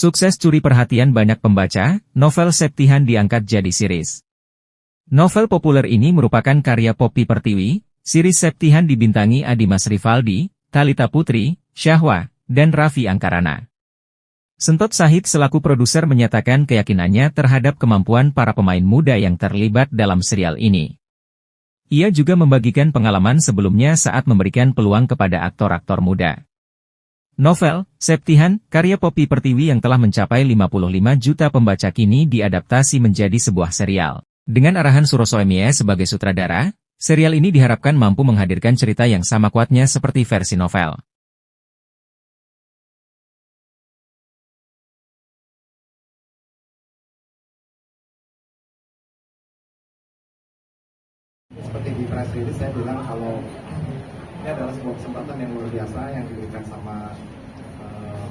Sukses curi perhatian banyak pembaca, novel Septihan diangkat jadi series. Novel populer ini merupakan karya Poppy Pertiwi. Series Septihan dibintangi Adimas Rivaldi, Thalita Putri, Syahwa, dan Raffi Angkarana. Sentot Sahid selaku produser menyatakan keyakinannya terhadap kemampuan para pemain muda yang terlibat dalam serial ini. Ia juga membagikan pengalaman sebelumnya saat memberikan peluang kepada aktor-aktor muda. Novel Septihan, karya Poppy Pertiwi yang telah mencapai 55 juta pembaca kini diadaptasi menjadi sebuah serial. Dengan arahan Suroso Emie sebagai sutradara, serial ini diharapkan mampu menghadirkan cerita yang sama kuatnya seperti versi novel. Seperti di press release saya bilang kalau ini adalah sebuah kesempatan yang luar biasa yang diberikan sama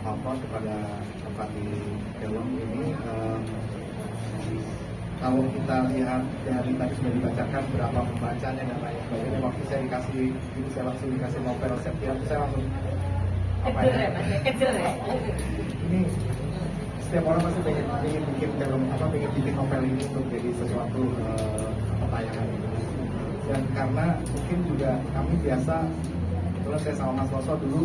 Papa kepada tempat di film ini. Kalau kita lihat dari tadi sudah dibacakan berapa pembacanya dan lain sebagainya, waktu saya langsung dikasih novel Septihan, saya langsung kecil ya. Ini setiap orang pasti pengen bikin film pengen bikin novel ini untuk jadi sesuatu tayangan. Dan karena mungkin juga kami biasa, kebetulan saya sama Mas Loso dulu,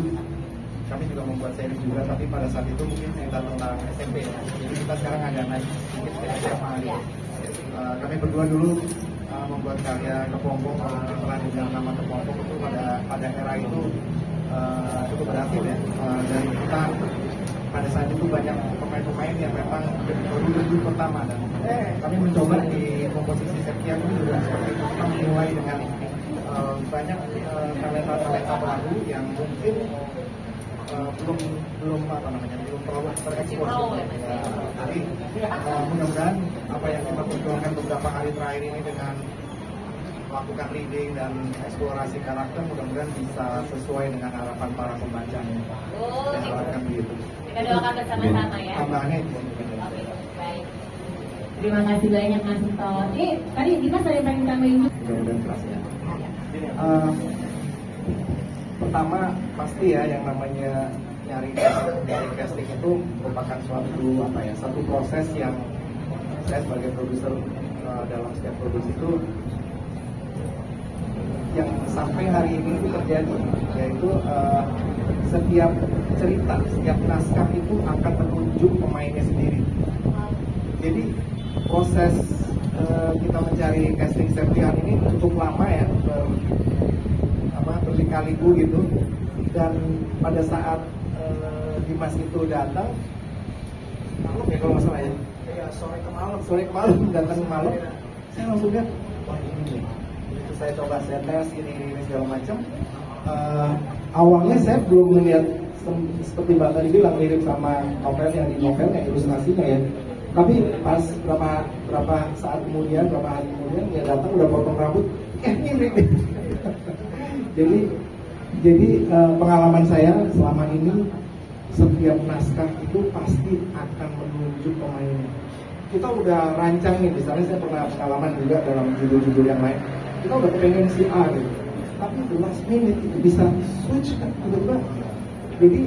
kami juga membuat series juga, tapi pada saat itu mungkin cerita tentang SMP ya. Jadi kita sekarang ada naik sedikit ke SMA gitu. Kami berdua dulu membuat karya Kepompong, setelah dengan nama Kepompong itu pada era itu cukup berhasil ya. Dan kita pada saat itu banyak pemain-pemain yang memang baru debut pertama, dan kami mencoba di komposisi Septihan itu juga seperti itu. Kita mulai dengan banyak talenta baru yang mungkin belum terlalu terekspos. Jadi mudah-mudahan apa yang kita perjuangkan beberapa hari terakhir ini dengan melakukan reading dan eksplorasi karakter, mudah-mudahan bisa sesuai dengan harapan para pembaca yang harapkan begitu. Kita doakan bersama-sama ya. Tambahannya itu. Oke, baik. Terima kasih banyak Mas Sentot. Tadi Dimas ada yang pengen tambahin? Mudah-mudahan keras ya. Pertama pasti ya yang namanya nyari casting itu merupakan satu proses yang saya sebagai produser dalam setiap produksi itu yang sampai hari ini itu terjadi, yaitu setiap cerita, setiap naskah itu akan menunjuk pemainnya sendiri. Jadi proses kita mencari casting Septihan ini cukup lama ya, berkali-kali gitu. Dan pada saat Dimas itu datang malam ya kalau nggak salah ya, sore ke malam datang malam, saya langsung lihat wah ini nih. Itu saya coba saya tes ini segala macam. Awalnya saya belum melihat seperti Mbak tadi bilang mirip sama novel yang di novelnya, ilustrasinya ya. Tapi pas berapa saat kemudian, berapa hari kemudian dia datang udah potong rambut, mirip. Jadi pengalaman saya selama ini, setiap naskah itu pasti akan menunjuk pemainnya. Kita udah rancang nih, misalnya saya pernah pengalaman juga dalam judul-judul yang lain, kita udah kepengen si A gitu, tapi the last minute itu bisa switch kan tiba-tiba. Jadi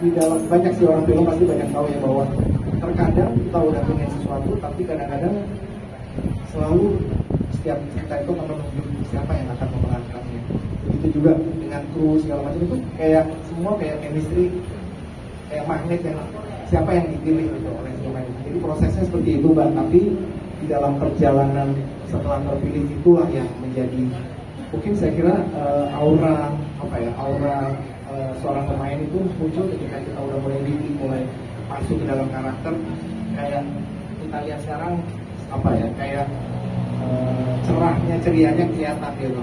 di dalam banyak sih orang film pasti banyak tahu ya bahwa terkadang kita udah punya sesuatu, tapi kadang-kadang selalu setiap cerita itu akan menunjuk siapa yang akan memerankannya. Begitu juga dengan kru segala macam itu kayak semua kayak chemistry, kayak magnet yang siapa yang dipilih gitu oleh pemain. Jadi prosesnya seperti itu Mbak, tapi di dalam perjalanan setelah terpilih itulah yang menjadi mungkin saya kira aura seorang pemain itu muncul ketika kita udah mulai reading, mulai masuk ke dalam karakter. Kayak kita lihat sekarang kayak cerahnya, cerianya kelihatan gitu.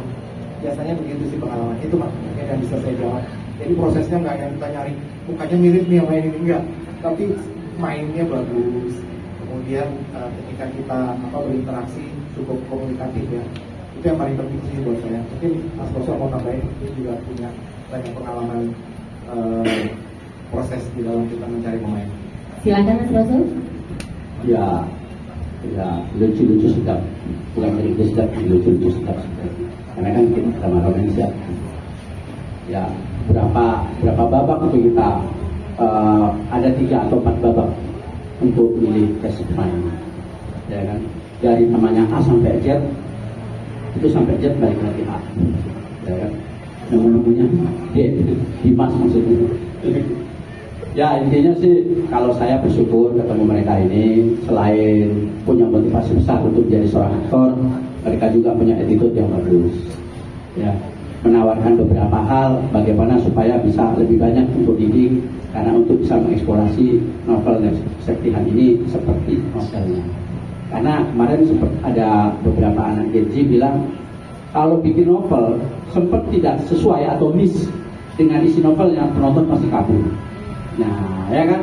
Biasanya begitu sih pengalaman itu makanya yang bisa saya jawab. Jadi prosesnya nggak yang kita nyari mukanya mirip nih yang main ini, enggak, tapi mainnya bagus, kemudian ketika kita berinteraksi cukup komunikatif ya, itu yang paling penting sih buat saya. Mungkin Mas Koso mau tambahin, itu juga punya banyak pengalaman proses di dalam kita mencari pemain. Silakan Mas Koso. Ya, lucu-lucu sedap, bukan dari sedap, lucu-lucu sedap. Karena kan kita sama Indonesia, ya berapa babak itu kita ada 3 atau 4 babak untuk milih tes pemain, ya kan, dari namanya A sampai Z, itu sampai Z balik lagi A, ya kan, namanya Dimas maksudnya. Ya intinya sih, kalau saya bersyukur ketemu mereka ini, selain punya motivasi besar untuk menjadi seorang aktor, mereka juga punya attitude yang bagus, ya, menawarkan beberapa hal bagaimana supaya bisa lebih banyak untuk didik, karena untuk bisa mengeksplorasi novel Septihan ini seperti novelnya. Karena kemarin sempat ada beberapa anak Gen Z bilang kalau bikin novel sempat tidak sesuai atau miss dengan isi novelnya, penonton pasti kabur. Nah, ya kan,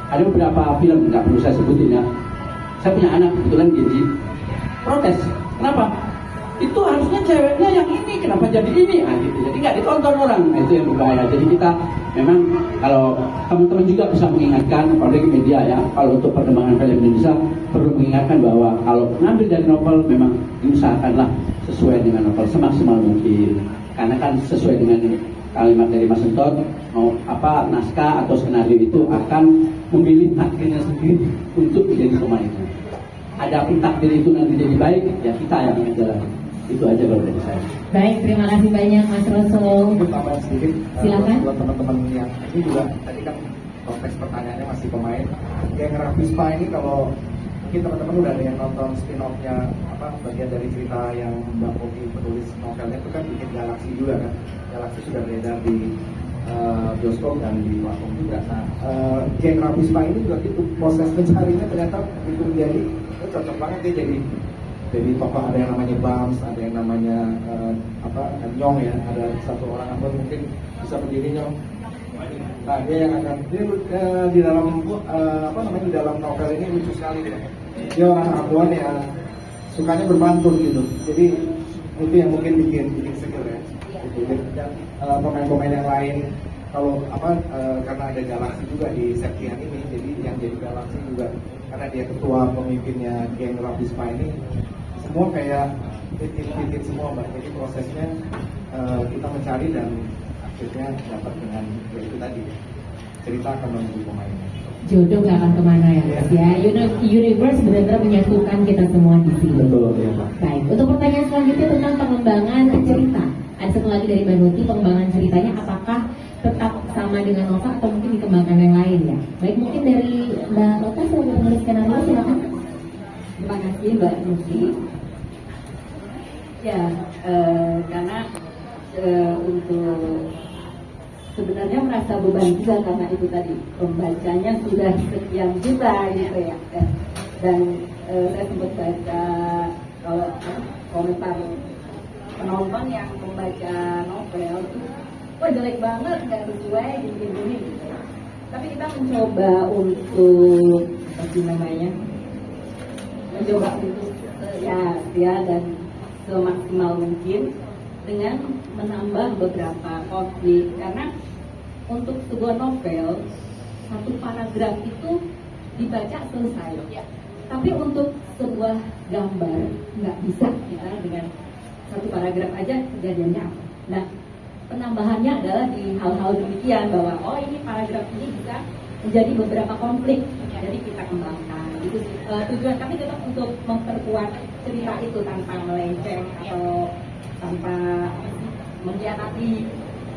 ada beberapa film, nggak perlu saya sebutin ya. Saya punya anak kebetulan Gen Z, protes, kenapa? Itu harusnya ceweknya yang ini, kenapa jadi ini? Nah, gitu. Jadi nggak ditonton orang, nah, itu yang berbahaya. Jadi kita memang, kalau teman-teman juga bisa mengingatkan, apalagi media ya, kalau untuk perkembangan film Indonesia perlu mengingatkan bahwa kalau ngambil dari novel memang diusahakanlah sesuai dengan novel semaksimal mungkin. Karena kan sesuai dengan kalimat dari Mas Sentot, mau apa naskah atau skenario itu akan memilih takdirnya sendiri untuk menjadi pemainnya. Adapun takdir itu nanti jadi baik, ya kita yang menjalani. Itu aja kalau dari saya. Baik, terima kasih banyak Mas Roso. Mungkin tambahan sedikit, Silakan. buat teman-teman yang ini juga tadi kan konteks pertanyaannya masih pemain. Geng Rafispa ini kalau mungkin teman-teman udah ada yang nonton spin-off-nya bagian dari cerita yang Mbak Popi penulis novelnya itu kan bikin Galaksi juga kan. Galaksi sudah beredar di bioskop dan di platform juga. Nah, Geng Rafispa ini juga gitu, proses mencarinya ternyata itu menjadi cocok banget dia jadi tokoh. Ada yang namanya Bams, ada yang namanya Nyong ya, ada satu orang aktor mungkin bisa berdiri Nyong. Nah, dia yang akan di dalam di dalam novel ini lucu sekali dia. Dia orang Ambon yang sukanya berpantun gitu. Jadi itu yang mungkin bikin seger ya. Dan pemain-pemain yang lain kalau karena ada Galaksi juga di Septihan ini, jadi yang jadi Galaksi juga karena dia ketua pemimpinnya Geng Rafispa ini, semua kayak titik semua Mbak. Jadi prosesnya kita mencari dan akhirnya dapat dengan itu tadi, cerita akan menuju pemainnya. Jodoh gak akan kemana ya Mas ya. Universe benar-benar menyatukan kita semua di sini. Betul ya Pak. Baik, untuk pertanyaan selanjutnya tentang pengembangan cerita. Ada satu lagi dari Mbak Nuti, pengembangan ceritanya apakah tetap sama dengan novel atau mungkin dikembangkan yang lain ya? Baik, mungkin dari Mbak Nota sebagai penulis skenario, silakan. Terima kasih Mbak Nuti. Ya, karena untuk sebenarnya merasa beban juga karena itu tadi pembacanya sudah sekian juta gitu ya. Dan saya sempat baca kalau komentar penonton yang membaca novel itu, wah jelek banget, nggak sesuai gini-gini gitu. Tapi kita mencoba untuk mencoba untuk ya dan semaksimal mungkin dengan menambah beberapa konflik, karena untuk sebuah novel satu paragraf itu dibaca selesai ya. Tapi untuk sebuah gambar nggak bisa kita dengan satu paragraf aja kejadiannya apa. Nah, penambahannya adalah di hal-hal demikian bahwa oh ini paragraf ini bisa menjadi beberapa konflik, jadi kita kembangkan. Itu tujuan kami tetap untuk memperkuat cerita itu tanpa melenceng atau tanpa mengkhianati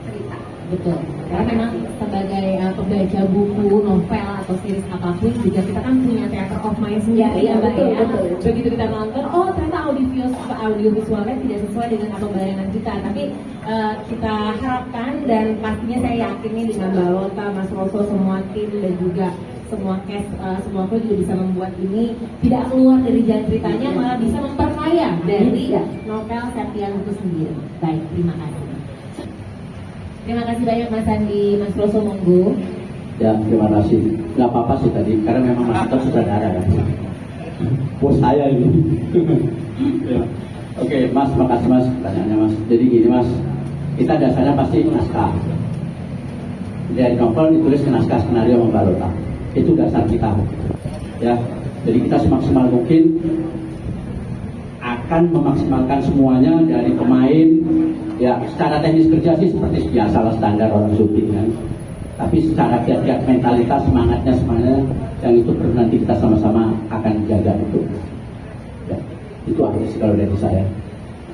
cerita. Betul, karena memang sebagai pembaca buku, novel atau series apapun juga kita kan punya theater of mind sendiri ya, betul, ya. Betul. Begitu kita nonton, oh ternyata audio visualnya tidak sesuai dengan apa bayangan kita. Tapi kita harapkan dan pastinya saya yakin nih dengan Mbak Lota, Mas Roso, semua tim dan juga semua cast, semua kru juga bisa membuat ini tidak keluar dari jalan ceritanya, malah bisa memperkaya dari novel Septihan itu sendiri. Baik, terima kasih. Terima kasih banyak Mas Andi, Mas Roso, monggo. Ya, terima kasih. nggak apa-apa sih tadi, karena memang Mas Anton sutradara kan. Bos saya ini. Ya. Oke, Mas, makasih Mas pertanyaannya Mas. Jadi gini Mas, kita dasarnya pasti naskah. Dari novel ditulis ke naskah skenario sama balota. Itu dasar kita. Ya, jadi kita semaksimal mungkin akan memaksimalkan semuanya dari pemain. Ya, secara teknis kerja sih seperti biasa lah, standar orang syuting kan. Tapi secara kiat-kiat mentalitas, semangatnya semuanya yang itu perlu nanti kita sama-sama akan jaga itu. Ya, itu aja sih kalau dari saya.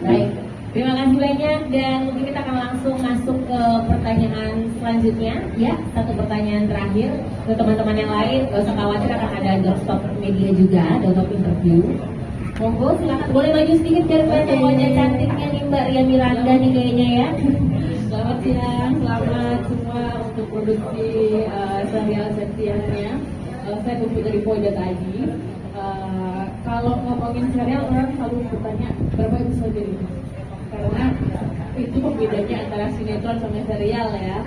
Baik, terima kasih banyak dan mungkin kita akan langsung masuk ke pertanyaan selanjutnya. Ya, satu pertanyaan terakhir untuk teman-teman yang lain. Gak usah khawatir, akan ada doorstop media juga, doorstop interview. Monggo silakan, boleh maju sedikit biar kelihatan wajah cantiknya nih Mbak Ria Miranda nih kayaknya ya. Selamat siang, selamat semua untuk produksi serial Septiannya. Saya Putri dari Poja tadi. Kalau ngomongin serial, orang selalu bertanya berapa episode itu, karena itu pembedanya antara sinetron sama serial ya.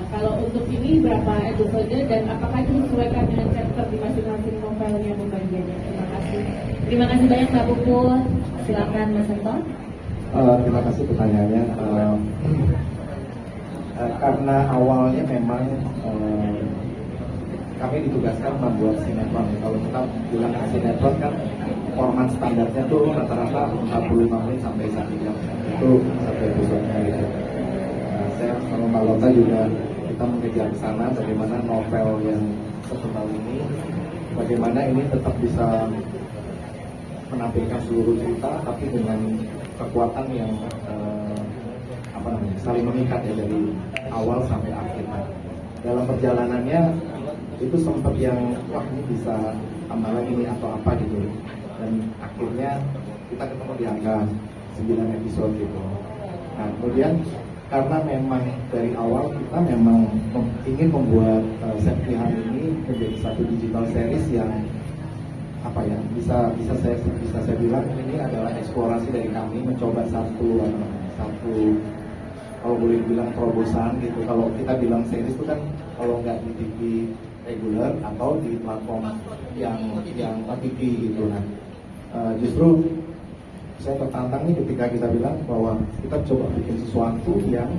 Kalau untuk ini berapa episode dan apakah itu disesuaikan dengan chapter di masing-masing novelnya pembagiannya? Terima kasih. Terima kasih banyak Mbak Puput. Silakan Mas Anton. Terima kasih pertanyaannya. Karena awalnya memang kami ditugaskan membuat sinetron. Kalau kita bilang sinetron kan format standarnya tuh rata-rata 45 menit sampai 1 jam. Itu satu episodenya gitu. Saya sama Mbak Lota juga kita mengejar ke sana bagaimana novel yang setebal ini, bagaimana ini tetap bisa menampilkan seluruh cerita tapi dengan kekuatan yang saling mengikat ya dari awal sampai akhir. Dalam perjalanannya itu sempat yang wah ini bisa tambah lagi ini atau apa gitu, dan akhirnya kita ketemu di angka 9 episode gitu. Nah kemudian karena memang dari awal kita memang ingin membuat Septihan ini menjadi satu digital series yang apa ya, bisa saya bilang ini adalah eksplorasi dari kami mencoba satu kalau boleh bilang terobosan gitu. Kalau kita bilang series itu kan kalau nggak di TV reguler atau di platform yang OTT gitu. Nah justru saya tertantang nih ketika kita bilang bahwa kita coba bikin sesuatu yang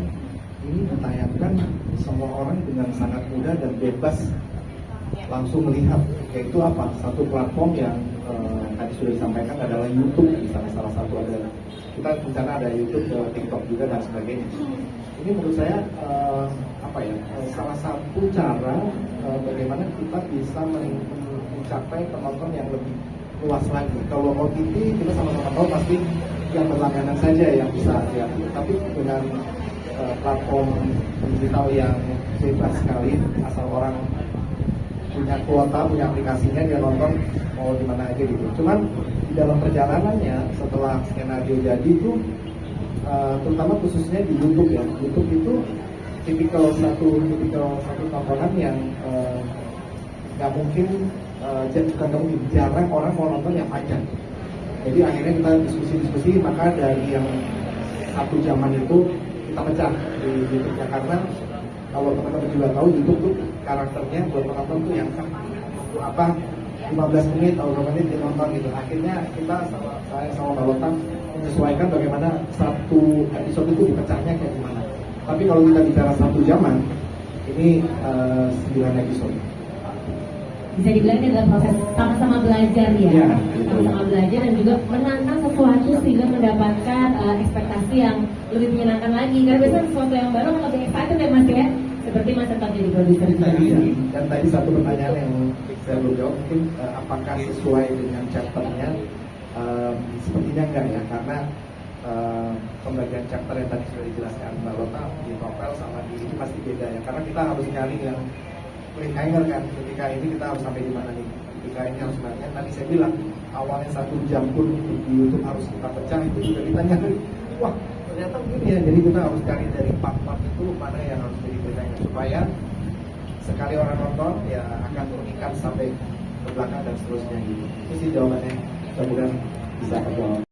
ini ditayangkan semua orang dengan sangat mudah dan bebas langsung melihat, yaitu apa, satu platform yang tadi sudah disampaikan adalah YouTube, misalnya salah satu ada, kita rencana ada YouTube, TikTok juga dan sebagainya. Ini menurut saya salah satu cara bagaimana kita bisa mencapai penonton yang lebih luas lagi. Kalau OTT kita sama-sama tahu pasti yang berlangganan saja yang bisa lihat, tapi dengan platform digital yang bebas sekali, asal orang punya kuota, punya aplikasinya, dia nonton mau di mana aja gitu. Cuman di dalam perjalanannya setelah skenario jadi itu terutama khususnya di YouTube ya. YouTube itu tipikal satu tontonan yang nggak mungkin jarang orang mau nonton yang panjang. Jadi akhirnya kita diskusi, maka dari yang 1 jaman itu kita pecah di YouTube-nya, karena kalau teman-teman juga tahu YouTube tuh karakternya buat penonton tuh yang 15 menit atau 20 menit ditonton gitu. Akhirnya saya sama Mbak Lota menyesuaikan bagaimana satu episode itu dipecahnya kayak gimana. Tapi kalau kita bicara 1 jaman, ini 9 episode. Bisa dibilang ini adalah proses sama-sama belajar ya, sama-sama belajar dan juga menantang sesuatu sehingga mendapatkan ekspektasi yang lebih menyenangkan lagi. Karena biasanya sesuatu yang baru kan lebih excited ya Mas ya, seperti Mas Anton jadi produser juga. Dan tadi satu pertanyaan yang saya belum jawab, mungkin apakah sesuai dengan chapternya? Sepertinya enggak ya, karena pembagian chapter yang tadi sudah dijelaskan Mbak Lota di novel sama di ini pasti beda ya, karena kita harus nyari yang cliffhanger kan, ketika ini kita harus sampai di mana nih, ketika ini harus nanya. Tadi saya bilang awalnya 1 jam pun di YouTube harus kita pecah, itu juga kita nyari, wah ternyata begini ya. Jadi kita harus cari dari part-part itu mana yang harus jadi cliffhanger supaya sekali orang nonton ya akan mengikat sampai ke belakang dan seterusnya gitu. Itu sih jawabannya, mudah-mudahan bisa terjawab.